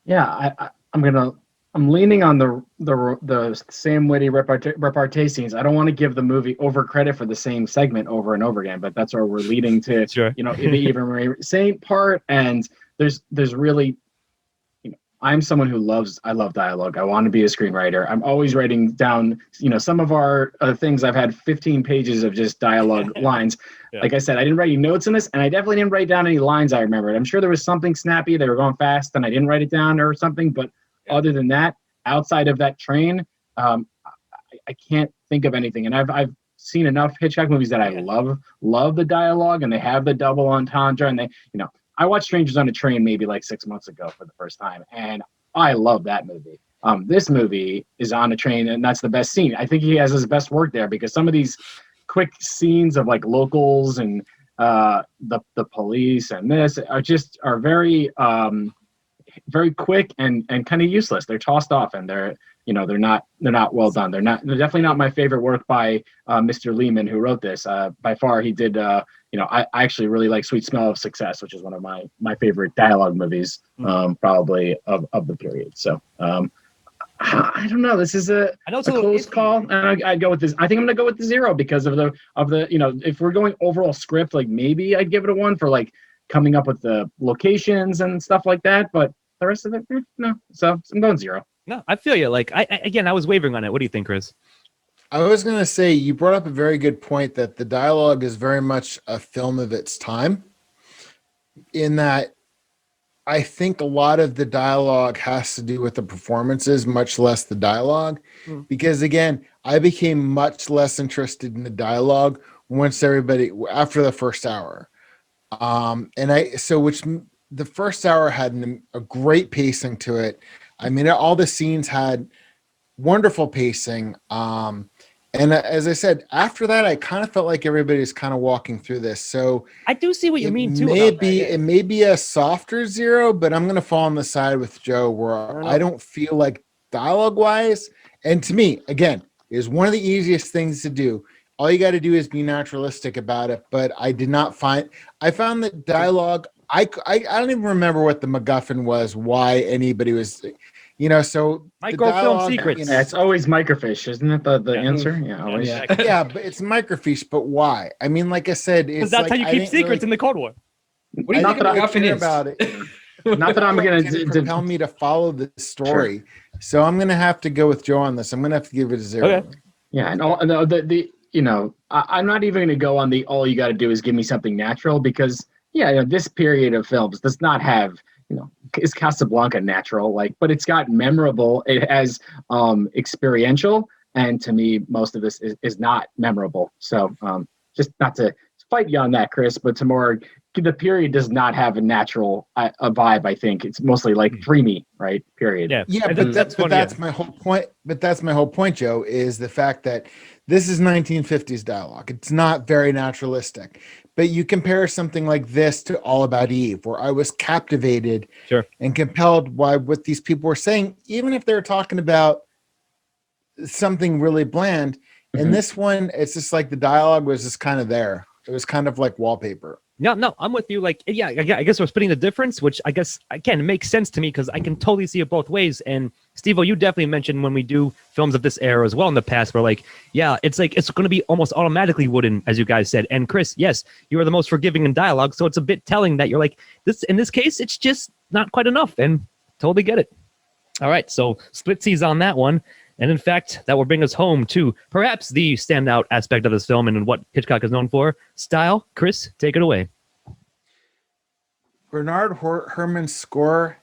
Yeah, I'm leaning on the same witty repartee scenes. I don't want to give the movie over credit for the same segment over and over again, but that's where we're leading to. Sure. The Eva Marie Saint part, and there's really, I'm someone who I love dialogue. I want to be a screenwriter. I'm always writing down, some of our things. I've had 15 pages of just dialogue lines. Yeah. Like I said, I didn't write any notes in this, and I definitely didn't write down any lines I remembered. I'm sure there was something snappy. They were going fast, and I didn't write it down or something. But other than that, outside of that train, I can't think of anything. And I've seen enough Hitchcock movies that I love the dialogue, and they have the double entendre, and they, I watched Strangers on a Train maybe like 6 months ago for the first time, and I love that movie. This movie is on a train, and that's the best scene. I think he has his best work there, because some of these quick scenes of like locals and the police and this are very very quick and kind of useless. They're tossed off, and they're not well done. They're definitely not my favorite work by Mr. Lehman, who wrote this. By far, he did. I actually really like Sweet Smell of Success, which is one of my favorite dialogue movies, probably of the period. So I don't know. This is a close call, and I'd go with this. I think I'm gonna go with the 0 because of the if we're going overall script, like maybe I'd give it a 1 for like coming up with the locations and stuff like that, but the rest of it, no. So I'm going 0. No, I feel you. Like I was wavering on it. What do you think, Chris? I was going to say, you brought up a very good point that the dialogue is very much a film of its time, in that I think a lot of the dialogue has to do with the performances, much less the dialogue. Because again, I became much less interested in the dialogue after the first hour. The first hour had a great pacing to it. I mean, all the scenes had wonderful pacing. And as I said, after that, I kind of felt like everybody's kind of walking through this. So I do see what you mean too. It may be a softer 0, but I'm going to fall on the side with Joe where I don't feel like dialogue wise. And to me, again, is one of the easiest things to do. All you got to do is be naturalistic about it. But I found that dialogue, I don't even remember what the MacGuffin was, why anybody was, so microfilm secrets. It's always microfiche, isn't it? The answer? Yeah, always. Yeah, but it's microfiche. But why? I mean, like I said, because that's how you keep secrets in the Cold War. What do you think MacGuffin is? About it. Not that I'm going to propel me to follow the story. Sure. So I'm going to have to go with Joe on this. I'm going to have to give it a 0. Okay. Yeah, and I'm not even going to go on the all you got to do is give me something natural, because this period of films does not have, is Casablanca natural, but it's got memorable, it has experiential, and to me most of this is not memorable. So just not to fight you on that, Chris, but the period does not have a natural a vibe. I think it's mostly like dreamy, right? Period. Yeah, but that's my whole point. But that's my whole point, Joe, is the fact that this is 1950s dialogue. It's not very naturalistic. But you compare something like this to All About Eve, where I was captivated and compelled by what these people were saying, even if they're talking about something really bland. And this one, it's just like the dialogue was just kind of there. It was kind of like wallpaper. No, I'm with you. I guess we're splitting the difference, which I guess, again, it makes sense to me because I can totally see it both ways. And Steve-O, you definitely mentioned when we do films of this era as well in the past, we're like, it's going to be almost automatically wooden, as you guys said. And Chris, yes, you are the most forgiving in dialogue. So it's a bit telling that you're like, in this case, it's just not quite enough, and totally get it. All right. So split C's on that one. And in fact, that will bring us home to perhaps the standout aspect of this film and what Hitchcock is known for, style. Chris, take it away. Bernard Herrmann's score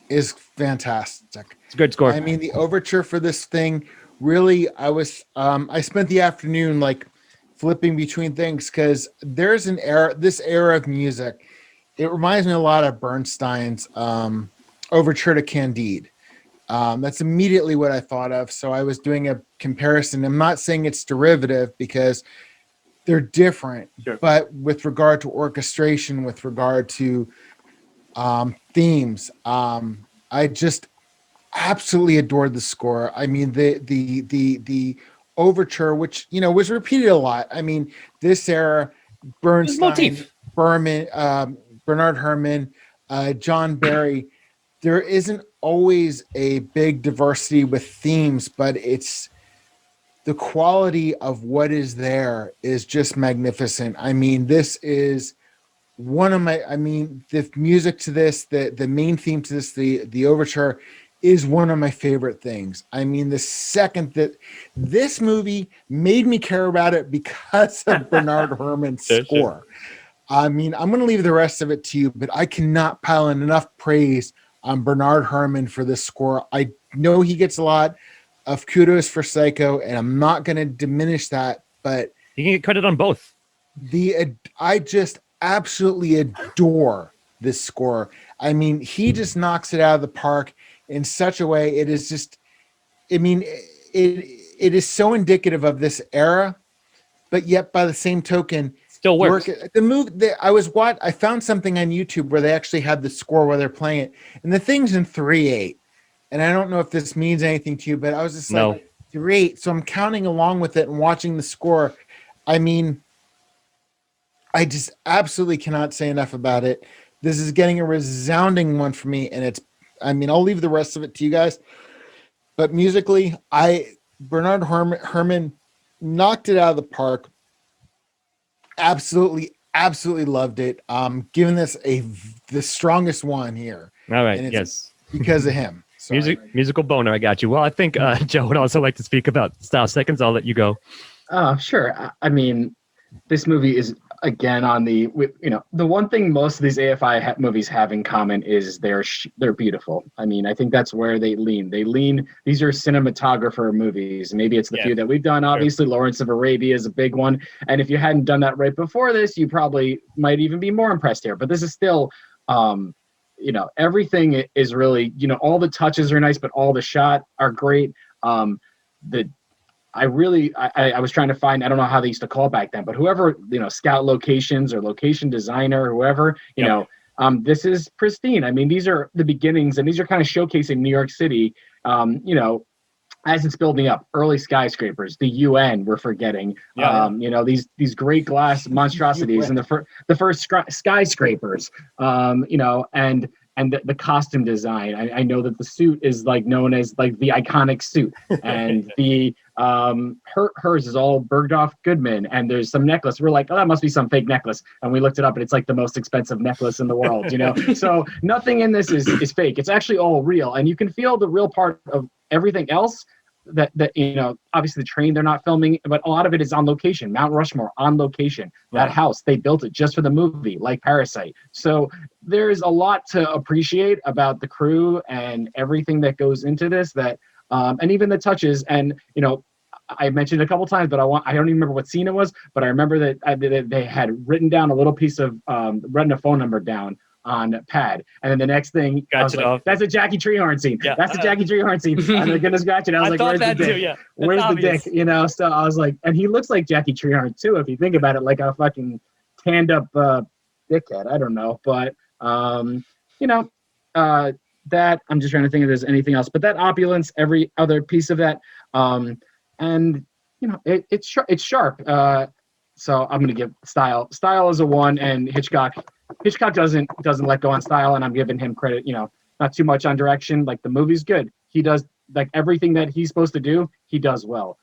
is fantastic. It's a good score. I mean, the overture for this thing, really, I spent the afternoon flipping between things because there's this era of music. It reminds me a lot of Bernstein's overture to Candide. That's immediately what I thought of. So I was doing a comparison. I'm not saying it's derivative because they're different, but with regard to orchestration, with regard to themes, I just absolutely adored the score. I mean, the overture, which was repeated a lot. I mean, this era, Bernstein, Berman, Bernard Herrmann, John Barry, there isn't always a big diversity with themes, but it's the quality of what is there is just magnificent. I mean, this is one of my, I mean, the music to this, the main theme to this, the overture is one of my favorite things. I mean, the second that this movie made me care about it because of Bernard Herrmann's score. I mean, I'm going to leave the rest of it to you, but I cannot pile in enough praise on Bernard Herrmann for this score. I know he gets a lot of kudos for Psycho, and I'm not going to diminish that, but You can get credit on both. I just absolutely adore this score. I mean, he just knocks it out of the park in such a way. It is just, I mean, it is so indicative of this era, but yet by the same token, Still works. the movie. I found something on YouTube where they actually had the score while they're playing it, and the thing's in 3/8. And I don't know if this means anything to you, but I was just like 3/8. So I'm counting along with it and watching the score. I mean, I just absolutely cannot say enough about it. This is getting a resounding one for me, and I'll leave the rest of it to you guys. But musically, Bernard Herrmann knocked it out of the park. Absolutely loved it. Giving this the strongest one here. All right. And it's Yes. because of him. Sorry. Musical boner. I got you. Well, I think Joe would also like to speak about style seconds. I'll let you go. Sure. I mean, this movie is again on the one thing most of these AFI movies have in common is they're beautiful. I mean, I think that's where they lean. These are cinematographer movies. Maybe it's the few that we've done. Obviously, Lawrence of Arabia is a big one. And if you hadn't done that right before this, you probably might even be more impressed here. But this is still, everything is really, all the touches are nice, but all the shot are great. I was trying to find, I don't know how they used to call back then, but whoever, scout locations or location designer, whoever, this is pristine. I mean, these are the beginnings, and these are kind of showcasing New York City, as it's building up. Early skyscrapers, the UN we're forgetting, these great glass monstrosities and the first skyscrapers, and the costume design. I know that the suit is known as the iconic suit, and the hers is all Bergdorf Goodman, and there's some necklace. We're like, oh, that must be some fake necklace, and we looked it up, and it's the most expensive necklace in the world. So nothing in this is fake. It's actually all real, and you can feel the real part of everything else. That obviously the train they're not filming, but a lot of it is on location. Mount Rushmore on location. That house, they built it just for the movie, like Parasite. So there's a lot to appreciate about the crew and everything that goes into this. And even the touches. And I mentioned a couple times, but I don't even remember what scene it was. But I remember that they had written down a little piece of written a phone number down on pad, and then the next thing that's a Jackie Treehorn scene. Yeah. That's a Jackie Treehorn scene. And they're gonna scratch it. I was like, where's the dick? Yeah. Where's the dick? So I was like, and he looks like Jackie Treehorn too, if you think about it, like a fucking tanned up dickhead. I don't know, but that I'm just trying to think if there's anything else, but that opulence, every other piece of that, and it's sharp. So I'm gonna give style as a 1, and Hitchcock doesn't let go on style, and I'm giving him credit, not too much on direction. The movie's good. He does everything that he's supposed to do, he does well.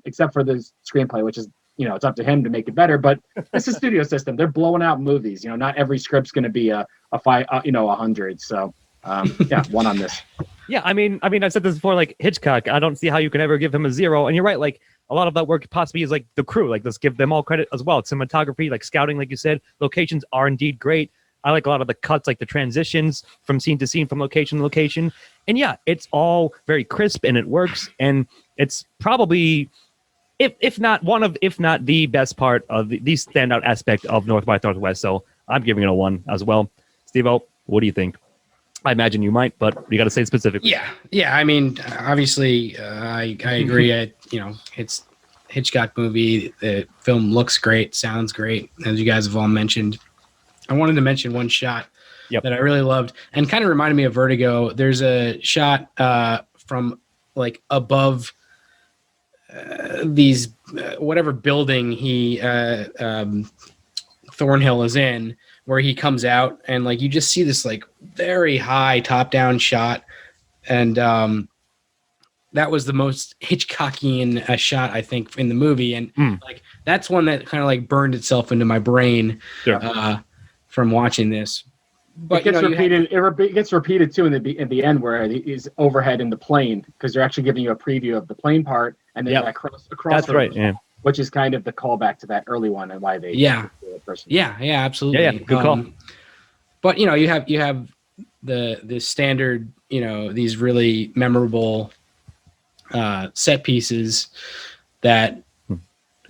Except for the screenplay, which is, it's up to him to make it better, but it's a studio system. They're blowing out movies. Not every script's going to be a 100. So, 1 on this. Yeah. I mean, I've said this before, Hitchcock, I don't see how you can ever give him a 0. And you're right. A lot of that work possibly is the crew. Let's give them all credit as well. Cinematography, scouting, like you said, locations are indeed great. I like a lot of the cuts, the transitions from scene to scene, from location to location. And yeah, it's all very crisp and it works. And it's probably, if not the best part of the standout aspect of North by Northwest. So I'm giving it a 1 as well. Steve-O, what do you think? I imagine you might, but you got to say it specifically. Yeah. I mean, obviously, I agree. It's Hitchcock movie. The film looks great, sounds great, as you guys have all mentioned. I wanted to mention one shot that I really loved and kind of reminded me of Vertigo. There's a shot from above these whatever building Thornhill is in, where he comes out and like you just see this like very high top-down shot, and that was the most Hitchcockian shot I think in the movie, and like that's one that kind of like burned itself into my brain from watching this. But it gets repeated. It gets repeated too in the end where he's overhead in the plane, because they're actually giving you a preview of the plane part, and then that cross. That's right. Yeah. Which is kind of the callback to that early one and why they absolutely. Yeah, good call. But you have the standard, these really memorable set pieces that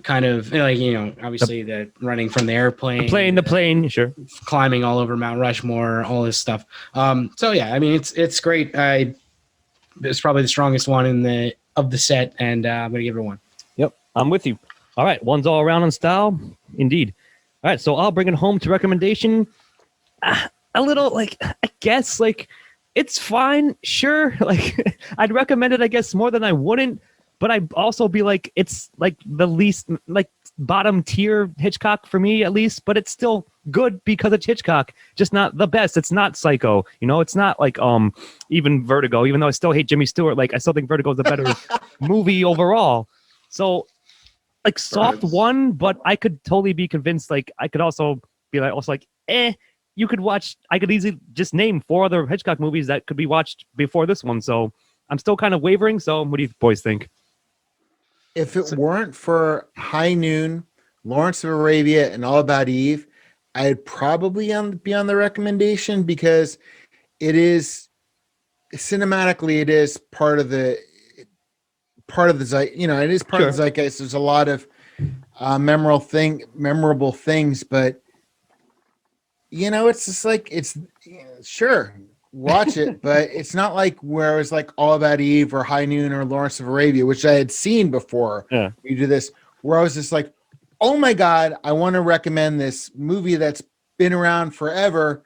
kind of like, obviously the running from the airplane, the plane, sure, climbing all over Mount Rushmore, all this stuff. So yeah, I mean it's great. It's probably the strongest one of the set, and I'm gonna give it a 1. Yep, I'm with you. All right, one's all around on style, indeed. All right, so I'll bring it home to recommendation. A little like, I guess like it's fine, sure. Like I'd recommend it, I guess, more than I wouldn't. But I'd also be like, it's like the least, like bottom tier Hitchcock for me, at least. But it's still good because it's Hitchcock, just not the best. It's not Psycho, it's not like even Vertigo. Even though I still hate Jimmy Stewart, like I still think Vertigo is a better movie overall. So like soft one, but I could totally be convinced. Like I could also be like, you could watch. I could easily just name 4 other Hitchcock movies that could be watched before this one. So I'm still kind of wavering. So what do you boys think? If it weren't for High Noon, Lawrence of Arabia, and All About Eve, I'd probably be on the recommendation, because it is cinematically, it is part of the it is part of the zeitgeist. There's a lot of memorable things, but it's just like sure. Watch it, but it's not like where it was like All About Eve or High Noon or Lawrence of Arabia, which I had seen before we do this, where I was just like, oh my God, I want to recommend this movie that's been around forever.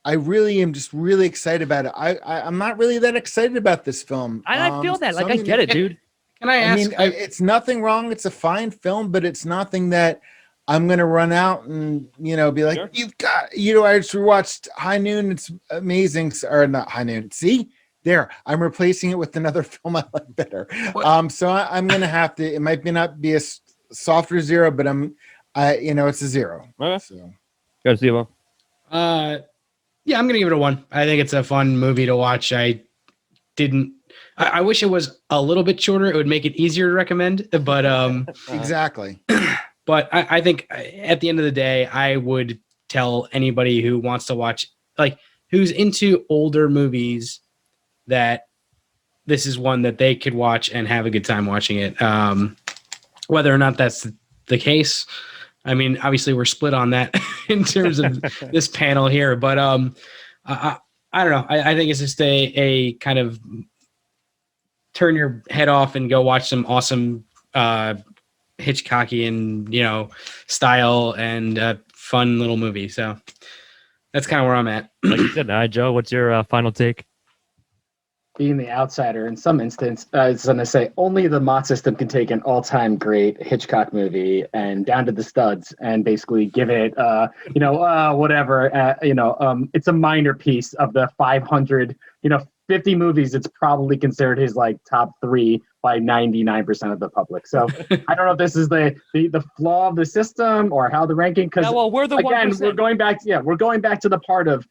I really am just really excited about it. I'm not really that excited about this film. I feel that. Like, I get it, dude. Can I ask? It's nothing wrong. It's a fine film, but it's nothing that I'm going to run out and, be like, sure. You've got, I just watched High Noon. It's amazing. Or not High Noon. See there, I'm replacing it with another film I like better. So I'm going to have to, it might not be a softer 0, but it's a 0. Okay. So. Go see it. Yeah, I'm going to give it a 1. I think it's a fun movie to watch. I wish it was a little bit shorter. It would make it easier to recommend, but, exactly. But I think at the end of the day, I would tell anybody who wants to watch, like who's into older movies, that this is one that they could watch and have a good time watching it. Whether or not that's the case, I mean, obviously we're split on that in terms of this panel here, but I don't know. I think it's just a kind of turn your head off and go watch some awesome Hitchcockian, style and fun little movie. So that's kind of where I'm at. Like you said, Joe, what's your final take? Being the outsider, in some instance, it's going to say only the Mott system can take an all-time great Hitchcock movie and down to the studs and basically give it, whatever. It's a minor piece of the 500, 50 movies. It's probably considered his like top 3 by 99% of the public. So I don't know if this is the flaw of the system or how the ranking. Because we're the again, 1%. we're going back to the part of,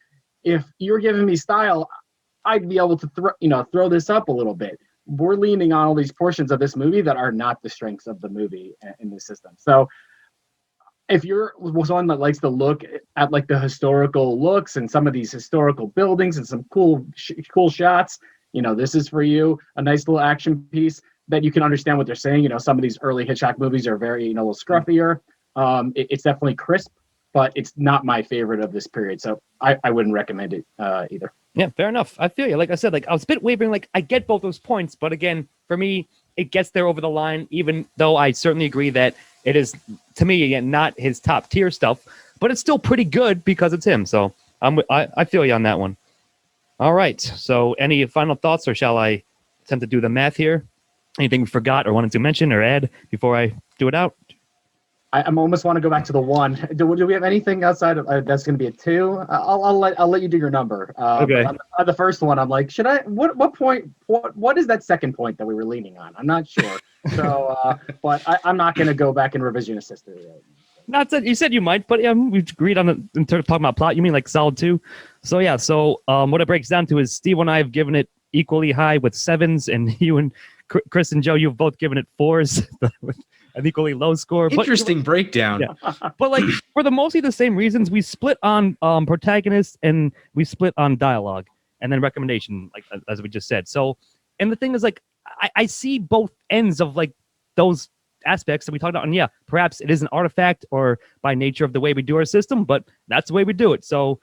if you're giving me style, I'd be able to throw this up a little bit. We're leaning on all these portions of this movie that are not the strengths of the movie in the system. So if you're someone that likes to look at like the historical looks and some of these historical buildings and some cool shots, this is for you. A nice little action piece that you can understand what they're saying. Some of these early Hitchcock movies are very, a little scruffier. It's definitely crisp, but it's not my favorite of this period. So I wouldn't recommend it either. Yeah, fair enough. I feel you. Like I said, like I was a bit wavering. Like I get both those points, but again, for me, it gets there over the line. Even though I certainly agree that it is, to me, again, not his top tier stuff, but it's still pretty good because it's him. So I feel you on that one. All right. So any final thoughts, or shall I attempt to do the math here? Anything we forgot or wanted to mention or add before I do it out? I'm almost want to go back to the 1. Do we have anything outside of that's going to be a 2? I'll let you do your number. Okay. On the first one, I'm like, should I? What point? What is that second point that we were leaning on? I'm not sure. So, but I'm not going to go back and revisionist history. Right? Not that you said you might, but we agreed on in terms of talking about plot. You mean like solid 2? So yeah. So what it breaks down to is Steve and I have given it equally high with 7s, and you and Chris and Joe, you've both given it 4s with an equally low score. Interesting breakdown. Yeah. But like for the mostly the same reasons, we split on protagonists and we split on dialogue and then recommendation, like as we just said. So, and the thing is, like, I see both ends of like those aspects that we talked about. And yeah, perhaps it is an artifact or by nature of the way we do our system, but that's the way we do it. So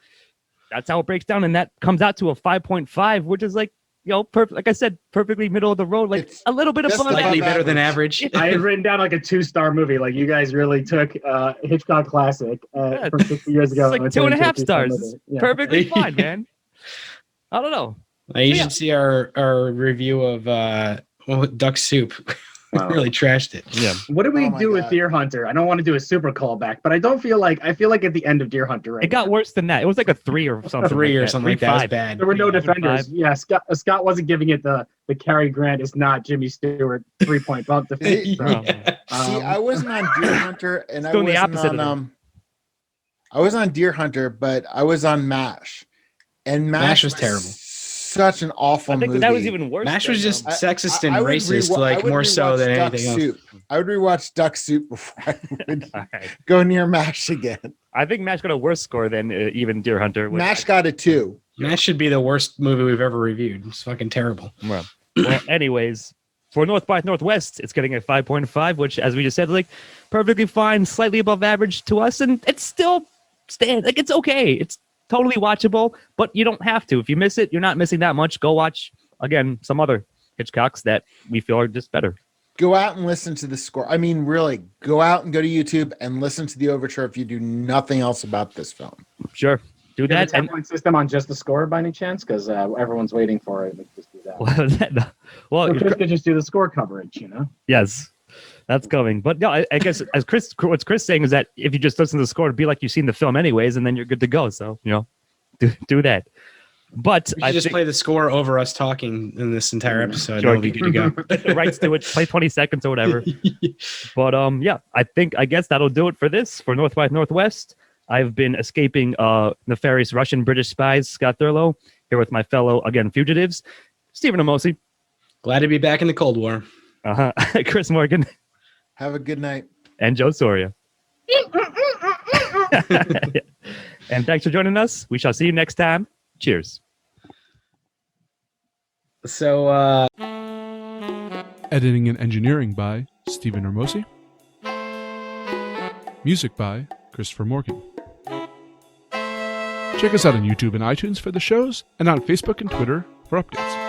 that's how it breaks down, and that comes out to a 5.5, which is like, like I said, perfectly middle of the road, like It's a little bit above Slightly average. better than average. I had written down like a 2-star movie. Like you guys really took Hitchcock classic from 60 years ago. It's like and turned it 2.5 into a stars. movie. Yeah. Perfectly fine, man. I don't know. You should see our review of Duck Soup. Wow. Really trashed it. Yeah. What do we Oh my do with God. Deer Hunter? I don't want to do a super callback, but I feel like at the end of Deer Hunter, right It got now, worse than that. It was like a 3 or something. 3 or like something like that. It was 3.5. bad. there were no 3.5. defenders. Yeah, Scott wasn't giving it the Cary Grant is not Jimmy Stewart 3-point bump defeat. So, Yeah. See, I wasn't on Deer Hunter, and I Doing the wasn't opposite of on I was on Deer Hunter, but I was on MASH, and MASH was terrible. Such an awful I think movie. that was even worse. MASH than, was just I- sexist I and would racist, rewa- I like would more so rewatch than Duck anything else. Soup. I would rewatch Duck Soup before I would All right. go near MASH again. I think MASH got a worse score than even Deer Hunter. which MASH got a 2. MASH should be the worst movie we've ever reviewed. It's fucking terrible. Well, anyways, for North by Northwest, it's getting a 5.5, which, as we just said, like perfectly fine, slightly above average to us, and it's still stands like it's okay. It's totally watchable, but you don't have to. If you miss it, you're not missing that much. Go watch again some other Hitchcocks that we feel are just better. Go out and listen to the score. I mean, really, go out and go to YouTube and listen to the overture if you do nothing else about this film. Sure, do do you have that. a 10-point system on just the score by any chance? Because everyone's waiting for it. Let's just do that. Well, Or Chris could just do the score coverage, yes, that's coming. But no, I guess as what's Chris saying is that if you just listen to the score, it'd be like you've seen the film anyways, and then you're good to go. So do that. But We should I just think play the score over us talking in this entire episode. Sure. It'll be good to go. the rights to it, play 20 seconds or whatever. But yeah, I guess that'll do it for this for North by Northwest. I've been escaping nefarious Russian British spies, Scott Thurlow, here with my fellow fugitives, Stephen Amosi, Glad to be back in the Cold War. Chris Morgan, Have a good night. and Joe Soria. And thanks for joining us. We shall see you next time. Cheers. So, Editing and engineering by Stephen Hermosi. Music by Christopher Morgan. Check us out on YouTube and iTunes for the shows, and on Facebook and Twitter for updates.